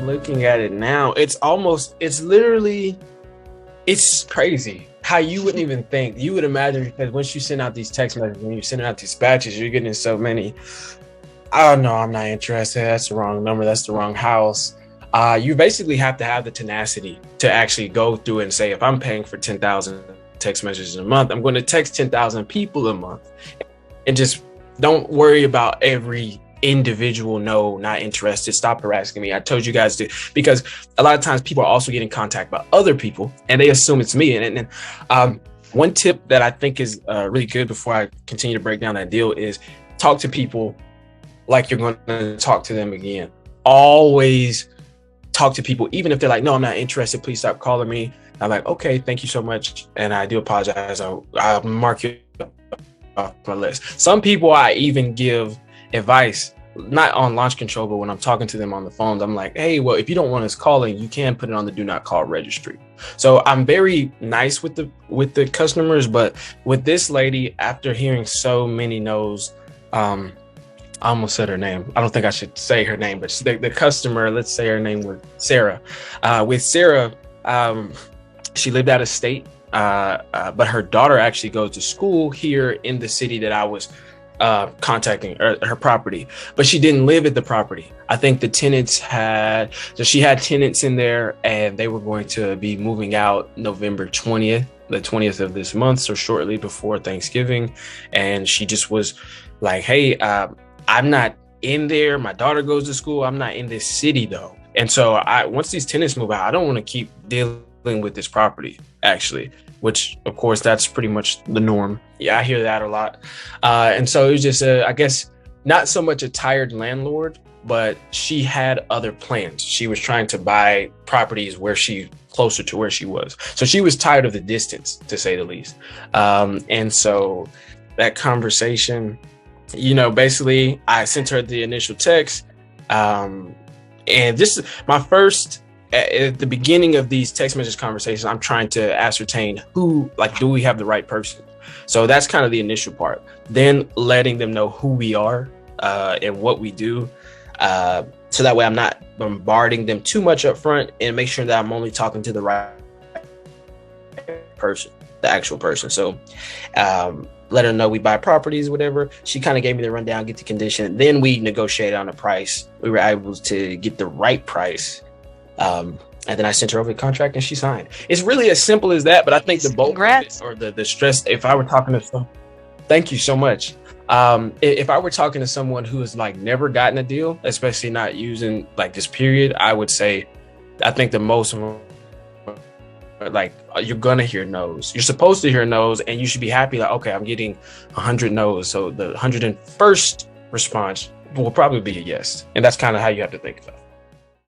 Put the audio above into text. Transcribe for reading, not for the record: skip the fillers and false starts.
looking at it now, it's crazy how you wouldn't even think. You would imagine, because once you send out these text messages, when you're sending out these batches, you're getting so many. Oh no, I'm not interested. That's the wrong number. That's the wrong house. You basically have to have the tenacity to actually go through and say, if I'm paying for 10,000 text messages a month, I'm going to text 10,000 people a month, and just don't worry about every individual. No, not interested. Stop harassing me. I told you guys to, because a lot of times people are also getting contact by other people and they assume it's me. And one tip that I think is really good before I continue to break down that deal is talk to people like you're going to talk to them again. Always talk to people, even if they're like, no, I'm not interested. Please stop calling me. I'm like, okay, thank you so much. And I do apologize. I'll mark you off my list. Some people I even give advice, not on launch control, but when I'm talking to them on the phone, I'm like, hey, well, if you don't want us calling, you can put it on the do not call registry. So I'm very nice with the customers, but with this lady, after hearing so many no's, I almost said her name. I don't think I should say her name, but the customer, let's say her name was Sarah. With Sarah, she lived out of state, but her daughter actually goes to school here in the city that I was contacting, her property, but she didn't live at the property. I think the tenants she had tenants in there, and they were going to be moving out November 20th, the 20th of this month, so shortly before Thanksgiving. And she just was like, hey, I'm not in there. My daughter goes to school. I'm not in this city though. And so once these tenants move out, I don't want to keep dealing with this property, actually, which of course that's pretty much the norm. Yeah, I hear that a lot. And so it was just, I guess, not so much a tired landlord, but she had other plans. She was trying to buy properties closer to where she was. So she was tired of the distance, to say the least. And so that conversation, basically I sent her the initial text. And this is my first, at the beginning of these text message conversations, I'm trying to ascertain do we have the right person? So that's kind of the initial part. Then letting them know who we are and what we do. So that way I'm not bombarding them too much up front, and make sure that I'm only talking to the right person, the actual person. So let her know we buy properties, whatever. She kind of gave me the rundown, get the condition. Then we negotiated on a price. We were able to get the right price. And then I sent her over the contract and she signed. It's really as simple as that. But I think the bulk of it, or the stress, if I were talking to thank you so much. If I were talking to someone who has never gotten a deal, especially not using this period, I would say, I think the most of them, you're gonna hear no's. You're supposed to hear no's, and you should be happy. Okay, I'm getting 100 no's. So the 101st response will probably be a yes. And that's kind of how you have to think about it.